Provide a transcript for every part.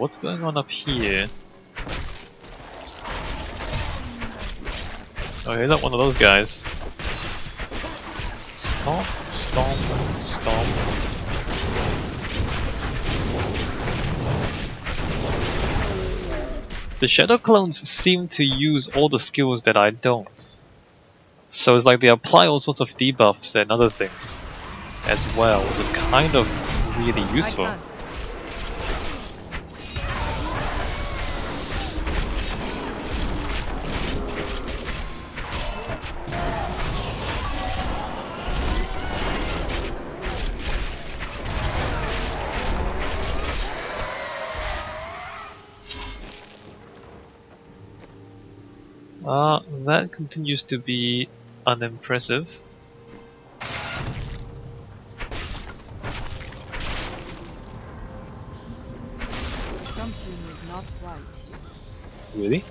what's going on up here? Oh, you're not one of those guys. Stomp, stomp, stomp. The Shadow Clones seem to use all the skills that I don't. So it's like they apply all sorts of debuffs and other things as well, which is kind of really useful. That continues to be unimpressive. Something is not right. Really?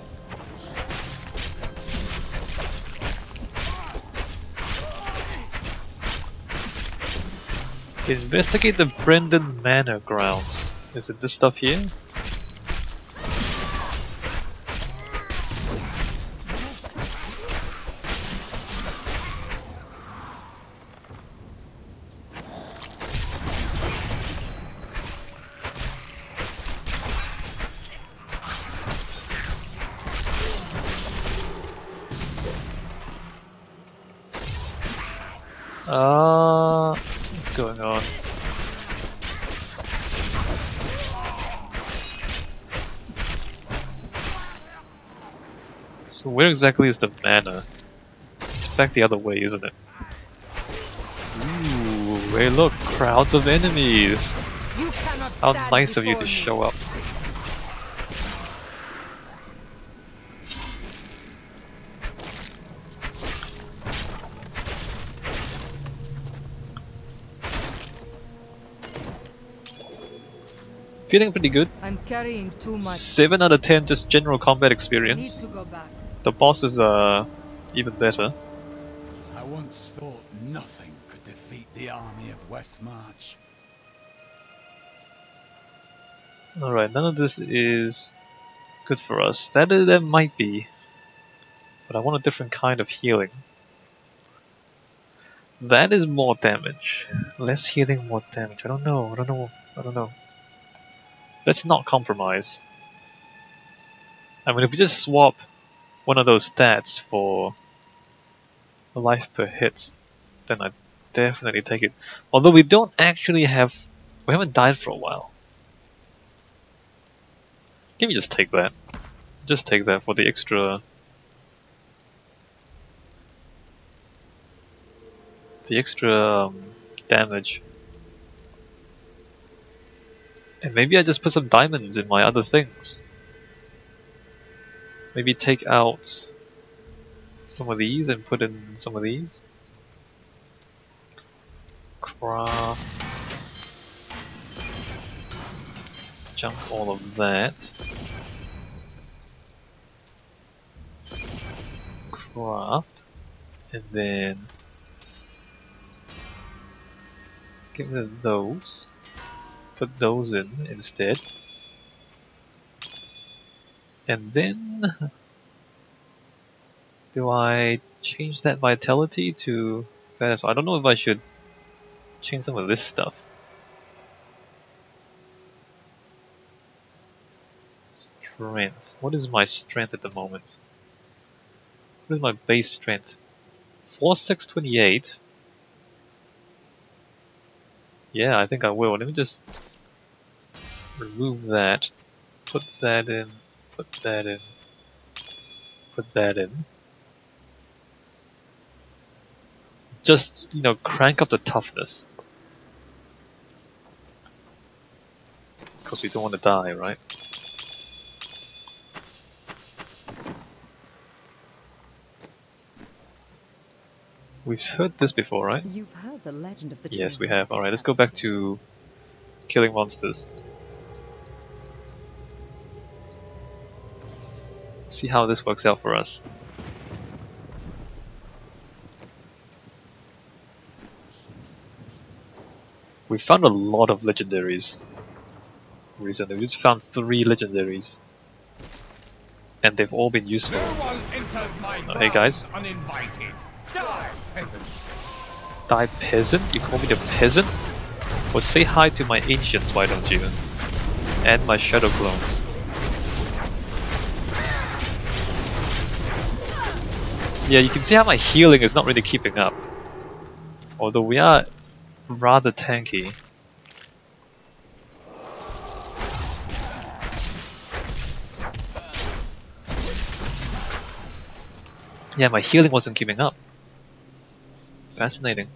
Investigate the Brendan Manor grounds. Is it this stuff here? What's going on? So where exactly is the manor? It's back the other way, isn't it? Ooh, hey look, crowds of enemies! How nice of you to show up. Feeling pretty good. I'm carrying too much. 7 out of 10 just general combat I experience. need to go back. The boss is even better. I once thought nothing could defeat the army of Westmarch. Alright, none of this is good for us. That might be. But I want a different kind of healing. That is more damage. Less healing, more damage. I don't know. Let's not compromise. I mean, if we just swap one of those stats for a life per hit, then I'd definitely take it. Although we don't actually have... we haven't died for a while. Can we just take that? Just take that for the extra... damage. And maybe I just put some diamonds in my other things. Maybe take out some of these and put in some of these. Craft. Jump all of that. Craft. And then get rid of those. Put those in instead. And then do I change that vitality to that as well? I don't know if I should change some of this stuff. Strength. What is my strength at the moment? What is my base strength? 4628. Yeah, I think I will. Let me just remove that. Put that in. Put that in. Put that in. Just, you know, crank up the toughness. Because we don't want to die, right? We've heard this before, right? You've heard the legend of the Yes, we have. Alright, let's go back to killing monsters. See how this works out for us. We found a lot of legendaries. recently. We just found 3 legendaries. And they've all been useful. Oh, hey guys. Uninvited. Die, peasants. Die peasant? You call me the peasant? Well, say hi to my ancients, why don't you? And my shadow clones. Yeah, you can see how my healing is not really keeping up. Although we are rather tanky. Yeah, my healing wasn't keeping up. Fascinating.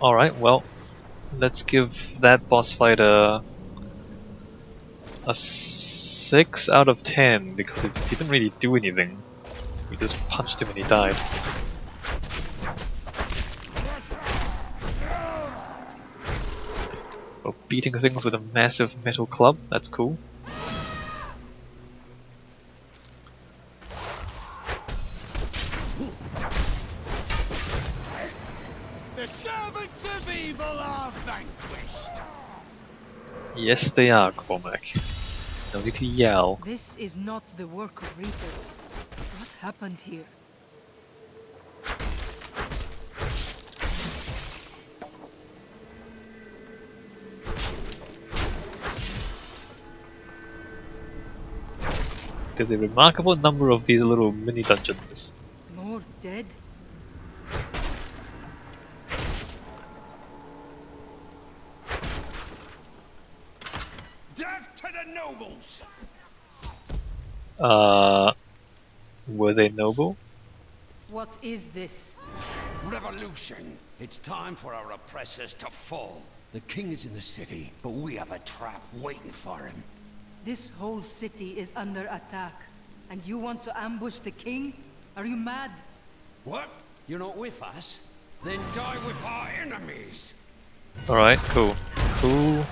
Alright, well, let's give that boss fight a 6 out of 10 because it didn't really do anything. We just punched him and he died. We're beating things with a massive metal club, that's cool. The servants of evil are vanquished. Yes, they are, Cormac. No need to yell. This is not the work of Reapers. What happened here? There's a remarkable number of these little mini dungeons. More dead? Death to the nobles! Were they noble? What is this? Revolution! It's time for our oppressors to fall. The king is in the city, but we have a trap waiting for him. This whole city is under attack. And you want to ambush the king? Are you mad? What? You're not with us? Then die with our enemies! Alright, cool. Cool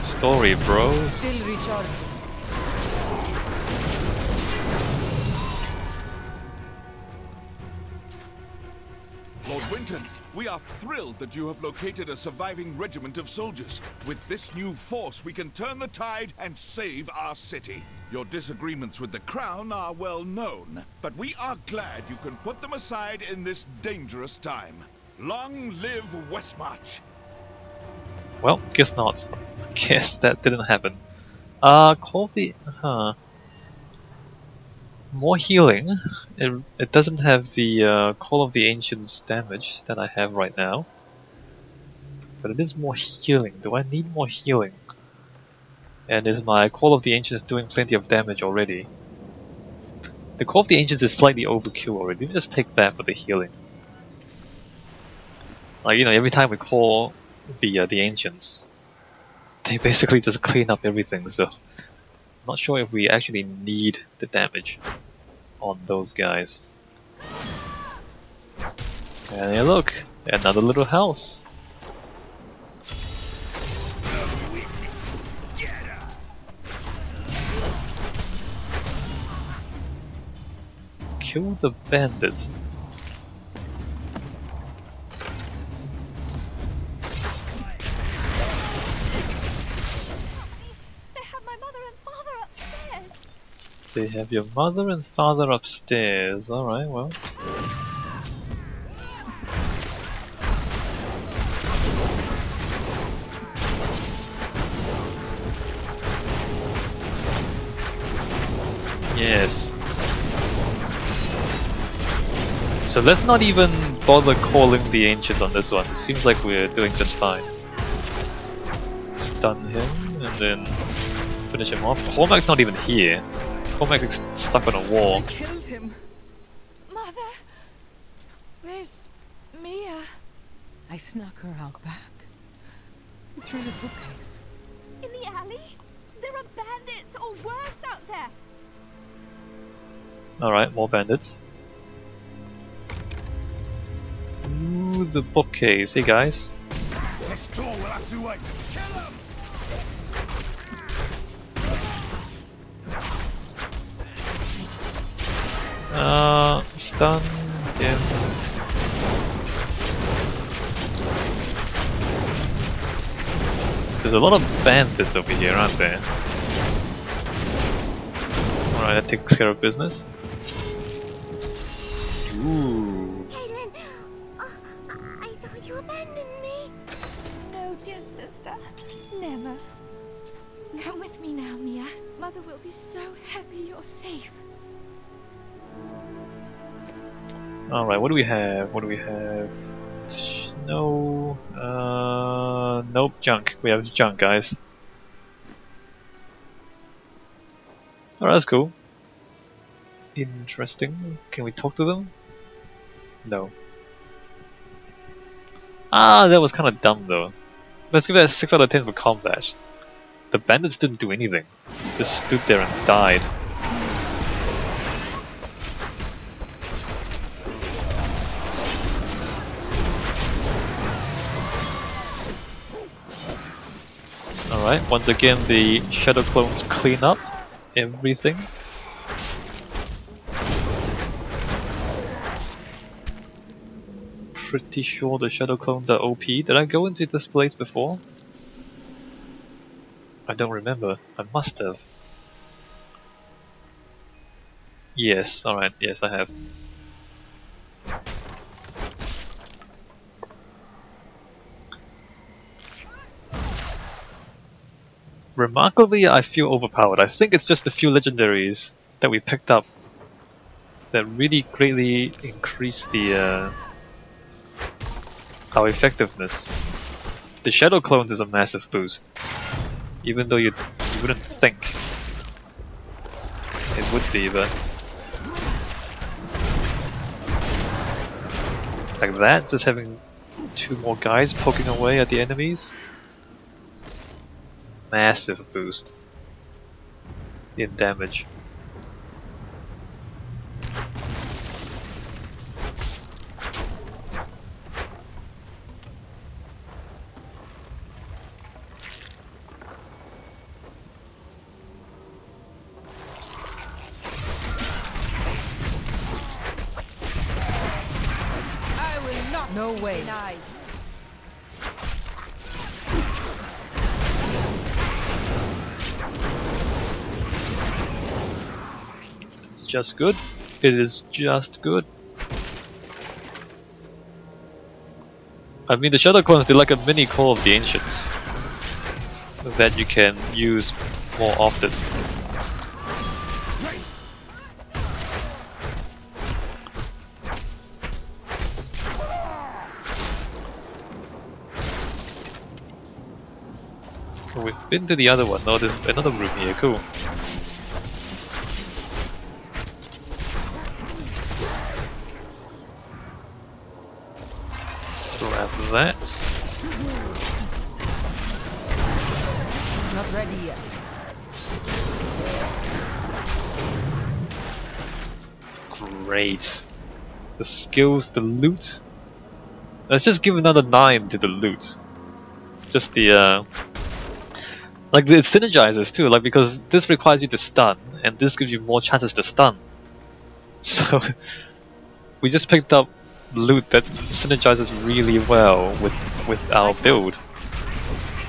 story, bros. Still recharging. Lord Winton, we are thrilled that you have located a surviving regiment of soldiers. With this new force, we can turn the tide and save our city. Your disagreements with the crown are well known, but we are glad you can put them aside in this dangerous time. Long live Westmarch! Well, guess not. Guess that didn't happen. Call the... More healing. It doesn't have the Call of the Ancients damage that I have right now. But it is more healing. Do I need more healing? And is my Call of the Ancients doing plenty of damage already? The Call of the Ancients is slightly overkill already. Let me just take that for the healing. Like, you know, every time we call the Ancients, they basically just clean up everything, so... Not sure if we actually need the damage on those guys. And hey, look! Another little house! Kill the bandits. They have your mother and father upstairs. Alright, well. Yes. So let's not even bother calling the ancient on this one. It seems like we're doing just fine. Stun him and then finish him off. Cormac's not even here. Cormac's stuck on a wall. I killed him. Mother, where's Mia? I snuck her out back. Through the bookcase. In the alley? There are bandits or worse out there. Alright, more bandits. Through the bookcase. Hey guys. This door will have to wait. Kill him! Stun him. There's a lot of bandits over here, aren't there? Alright, that takes care of business. Ooh. Hayden! Oh, I thought you abandoned me. No, dear sister. Never. Come with me now, Mia. Mother will be so happy you're safe. Alright, what do we have? What do we have? No... nope, junk. We have junk, guys. Alright, that's cool. Interesting. Can we talk to them? No. Ah, that was kind of dumb though. Let's give it a 6 out of 10 for combat. The bandits didn't do anything. Just stood there and died. Alright, once again the shadow clones clean up everything. Pretty sure the shadow clones are OP. Did I go into this place before? I don't remember. I must have. Yes, alright, yes I have. Remarkably, I feel overpowered. I think it's just a few legendaries that we picked up that really greatly increased the our effectiveness. The shadow clones is a massive boost, even though you wouldn't think it would be, but like that, just having 2 more guys poking away at the enemies. Massive boost in damage. I will not. No way. It's just good. It is just good. I mean, the Shadow Clones, they're like a mini Call of the Ancients that you can use more often. So we've been to the other one. No, there's another room here. Cool. Grab that. Not ready yet. Great. The skills, the loot. Let's just give another 9 to the loot. Just the like it synergizes too, like because this requires you to stun, and this gives you more chances to stun. So we just picked up loot that synergizes really well with our build.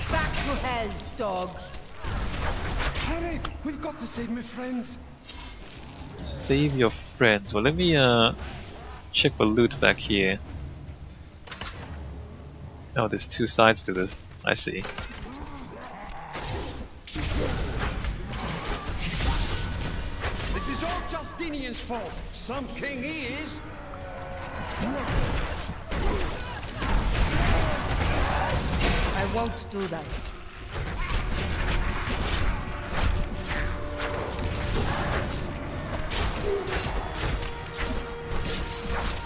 Back to hell, dog. Hurry! We've got to save my friends. Save your friends. Well, let me check for loot back here. Oh, there's 2 sides to this. I see. This is all Justinian's fault. Some king he is. I won't do that.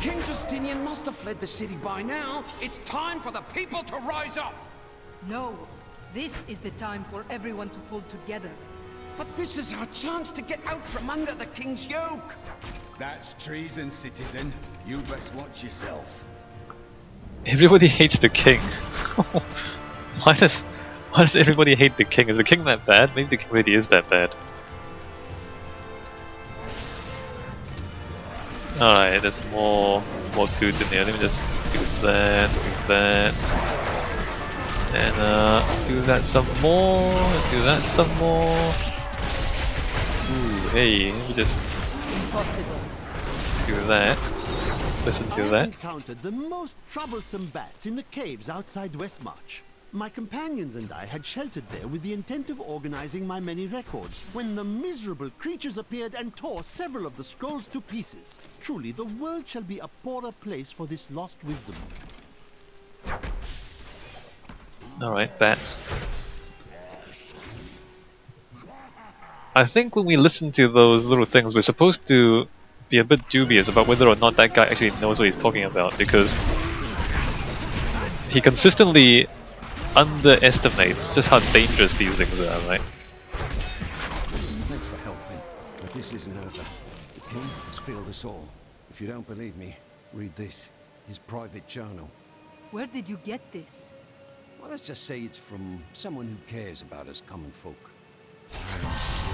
King Justinian must have fled the city by now. It's time for the people to rise up. No, this is the time for everyone to pull together. But this is our chance to get out from under the king's yoke. That's treason, citizen. You best watch yourself. Everybody hates the king. why does everybody hate the king? Is the king that bad? Maybe the king really is that bad. Alright, there's more dudes in here. Let me just do that, And do that some more, do that some more. Ooh, hey, let me just Impossible. do that. Listen to I that. encountered the most troublesome bats in the caves outside Westmarch. My companions and I had sheltered there with the intent of organizing my many records, when the miserable creatures appeared and tore several of the scrolls to pieces. Truly, the world shall be a poorer place for this lost wisdom. Alright, bats. I think when we listen to those little things, we're supposed to be a bit dubious about whether or not that guy actually knows what he's talking about, because he consistently underestimates just how dangerous these things are, right? Thanks for helping, but this isn't over. The king has failed us all. If you don't believe me, read this. His private journal. Where did you get this? Well, let's just say it's from someone who cares about us common folk. I'm so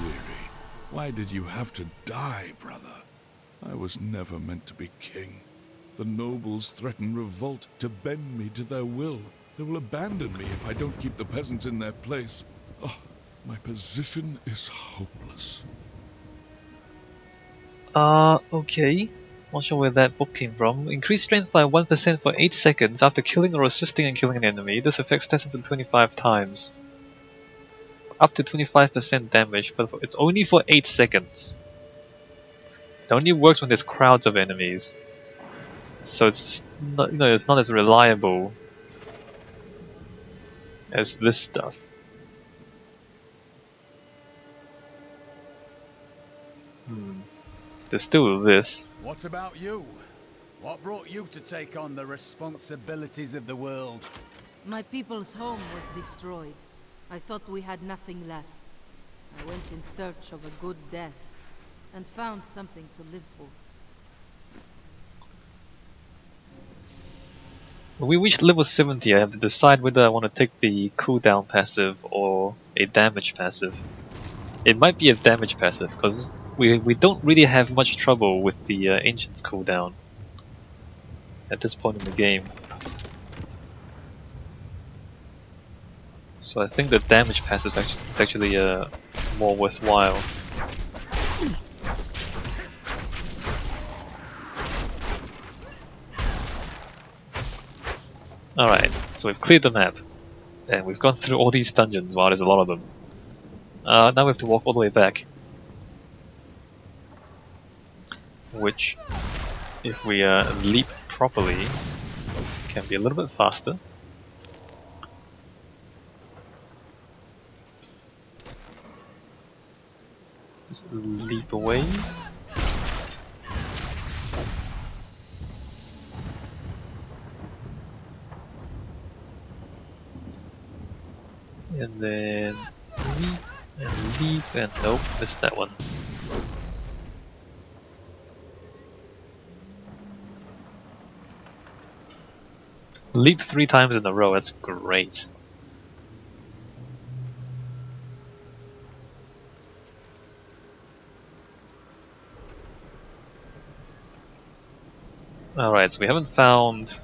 weary. Why did you have to die, brother? I was never meant to be king. The nobles threaten revolt to bend me to their will. They will abandon me if I don't keep the peasants in their place. Oh, my position is hopeless. Okay. Not sure where that book came from. Increase strength by 1% for 8 seconds after killing or assisting in killing an enemy. This affects stats up to 25 times. Up to 25% damage, but it's only for 8 seconds. It only works when there's crowds of enemies. So it's not, it's not as reliable as this stuff. There's still this. What about you? What brought you to take on the responsibilities of the world? My people's home was destroyed. I thought we had nothing left. I went in search of a good death and found something to live for. When we reach level 70, I have to decide whether I want to take the cooldown passive or a damage passive. It might be a damage passive, because we don't really have much trouble with the Ancient's cooldown at this point in the game. So I think the damage passive is actually more worthwhile. Alright, so we've cleared the map, and we've gone through all these dungeons. Wow, there's a lot of them. Now we have to walk all the way back. Which, if we leap properly, can be a little bit faster. Just leap away. And then leap and nope, missed that one. Leap 3 times in a row, that's great. Alright, so we haven't found...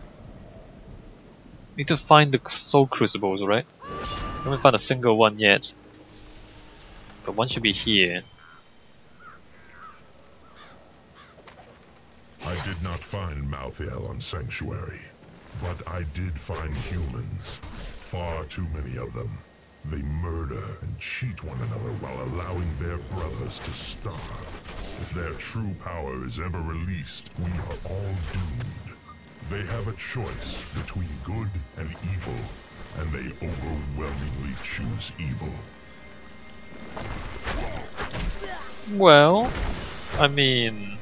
Need to find the soul crucibles, right? We haven't found a single one yet. But one should be here. I did not find Malthael on Sanctuary, but I did find humans. Far too many of them. They murder and cheat one another while allowing their brothers to starve. If their true power is ever released, we are all doomed. They have a choice between good and evil, and they overwhelmingly choose evil. Well, I mean...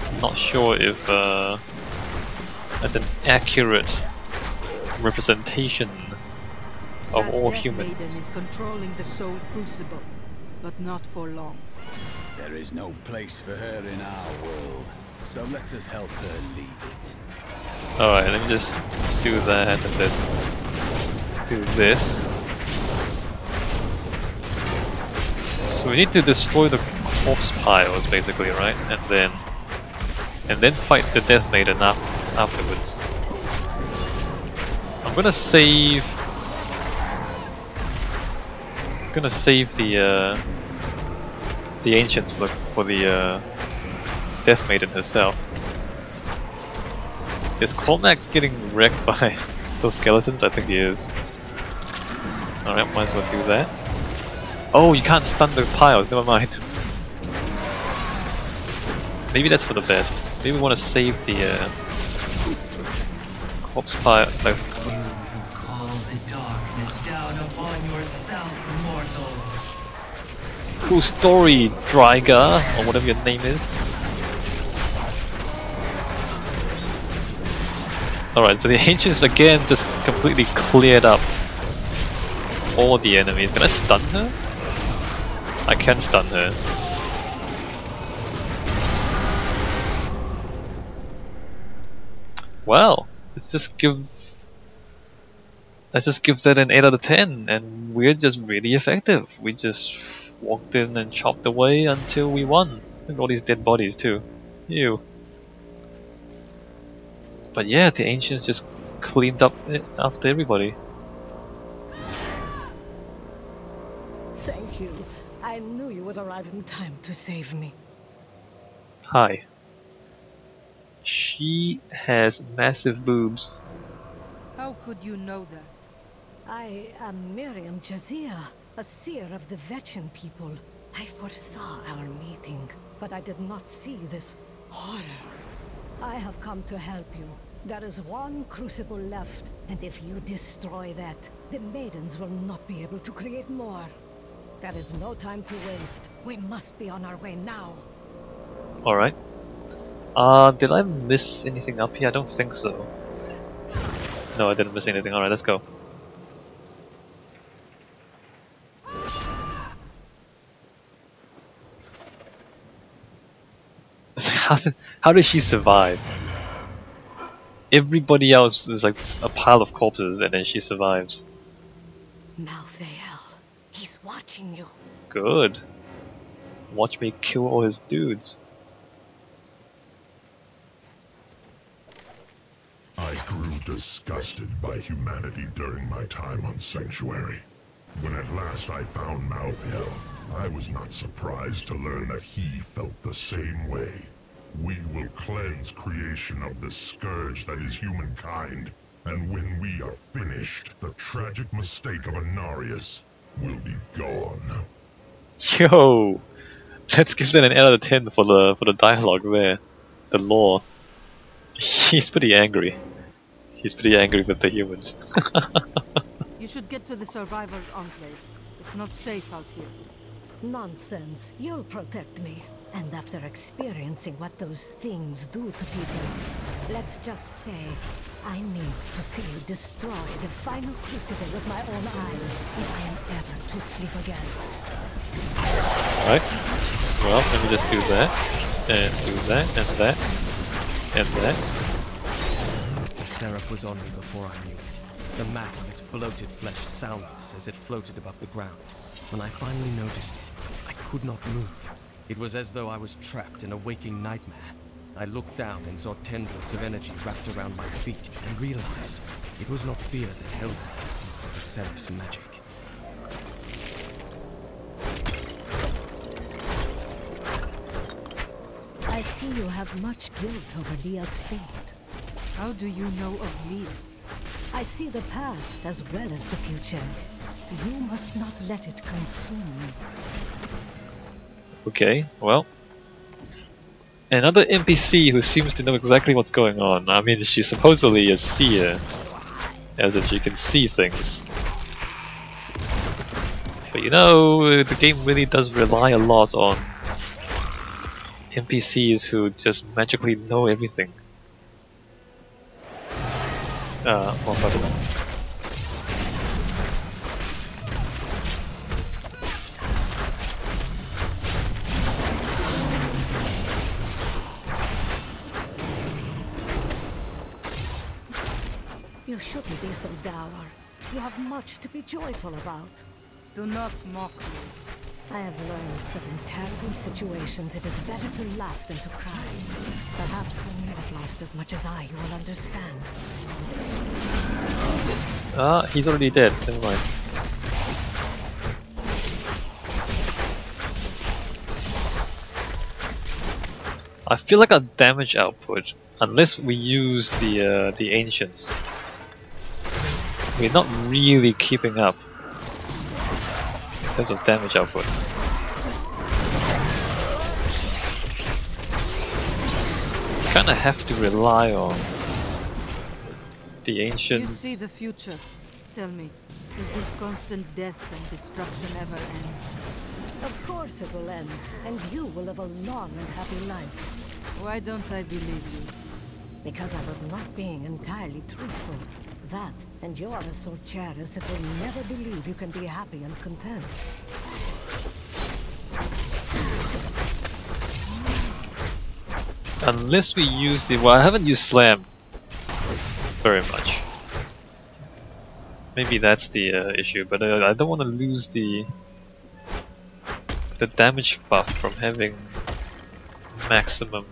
I'm not sure if that's an accurate representation of That all Death Maiden humans. is controlling the soul crucible, but not for long. There is no place for her in our world, so let us help her leave it. Alright, let me just do that and then do this. So we need to destroy the corpse piles basically, right? And then fight the Death Maiden afterwards. I'm gonna save. I'm gonna save the ancients for the Death Maiden herself. Is Cormac getting wrecked by those skeletons? I think he is. Alright, might as well do that. Oh, you can't stun the piles, never mind. Maybe that's for the best. Maybe we want to save the corpse pile. Like, Call the darkness down upon yourself, mortal. cool story, Drygar, or whatever your name is. Alright, so the ancients again just completely cleared up all the enemies. Can I stun her? I can stun her. Well, let's just give that an 8 out of 10, and we're just really effective. We just walked in and chopped away until we won. Look at all these dead bodies too. Ew. But yeah, the ancients just cleans up after everybody. Thank you. I knew you would arrive in time to save me. Hi. She has massive boobs. How could you know that? I am Miriam Jazia, a seer of the Vetchin people. I foresaw our meeting, but I did not see this horror. I have come to help you. There is one crucible left, and if you destroy that, the maidens will not be able to create more. There is no time to waste. We must be on our way now. Alright. Did I miss anything up here? I don't think so. No, I didn't miss anything. Alright, let's go. How did she survive? Everybody else is like a pile of corpses and then she survives. Malthael, he's watching you. Good. Watch me kill all his dudes. I grew disgusted by humanity during my time on Sanctuary. When at last I found Malthael, I was not surprised to learn that he felt the same way. We will cleanse creation of the scourge that is humankind, and when we are finished, the tragic mistake of Anarius will be gone. Yo! Let's give that an 8 out of 10 for the dialogue there. The lore. He's pretty angry. He's pretty angry with the humans. You should get to the survivors' enclave. It's not safe out here. Nonsense. You'll protect me. And after experiencing what those things do to people, let's just say, I need to see you destroy the final crucible with my own eyes if I am ever to sleep again. Right. Well, let me just do that, and do that, and that, and that. The seraph was on me before I knew it. The mass of its bloated flesh soundless as it floated above the ground. When I finally noticed it, I could not move. It was as though I was trapped in a waking nightmare. I looked down and saw tendrils of energy wrapped around my feet and realized it was not fear that held me, but the seraph's magic. I see you have much guilt over Leah's fate. How do you know of Leah? I see the past as well as the future. You must not let it consume you. Okay, well. Another NPC who seems to know exactly what's going on. I mean, she's supposedly a seer, as if she can see things. But you know, the game really does rely a lot on NPCs who just magically know everything. One button. You shouldn't be so dour. You have much to be joyful about. Do not mock me. I have learned that in terrible situations it is better to laugh than to cry. Perhaps when you have lost as much as I, you will understand. Ah, he's already dead. Never mind. I feel like our damage output, unless we use the ancients, we're not really keeping up in terms of damage output. Kinda have to rely on the ancients. You see the future. Tell me, does this constant death and destruction ever end? Of course it will end, and you will live a long and happy life. Why don't I believe you? Because I was not being entirely truthful. That, and you are so cherished that will never believe you can be happy and content. Unless we use the... well, I haven't used Slam very much. Maybe that's the issue, but I don't want to lose the damage buff from having maximum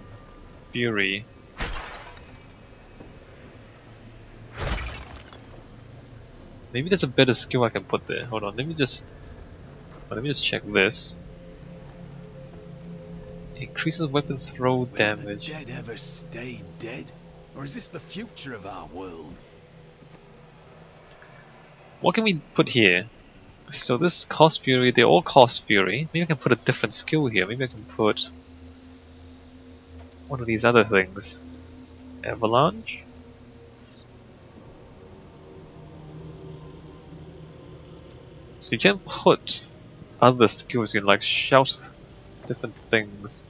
fury. Maybe there's a better skill I can put there. Hold on, let me just check this. Increases weapon throw damage. Will the dead ever stay dead? Or is this the future of our world? What can we put here? So this cost fury, they all cost fury. Maybe I can put a different skill here. Maybe I can put one of these other things. Avalanche? So you can put other skills in, like shout different things.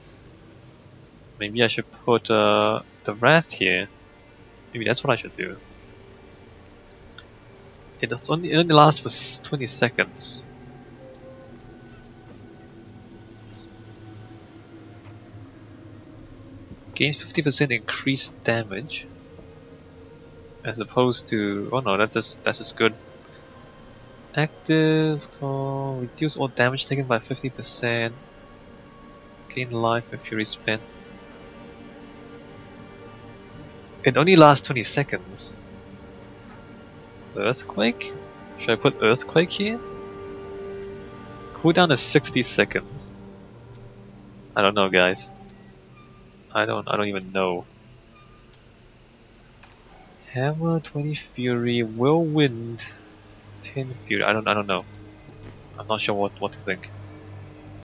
Maybe I should put the Wrath here. Maybe that's what I should do. It only lasts for 20 seconds. Gains 50% increased damage, as opposed to... oh no, that's just good. Active call, reduce all damage taken by 50%. Gain life and fury spent. It only lasts 20 seconds. Earthquake? Should I put Earthquake here? Cooldown is 60 seconds. I don't know, guys. I don't even know. Hammer 20 fury, whirlwind 10 fury. I don't know. I'm not sure what to think.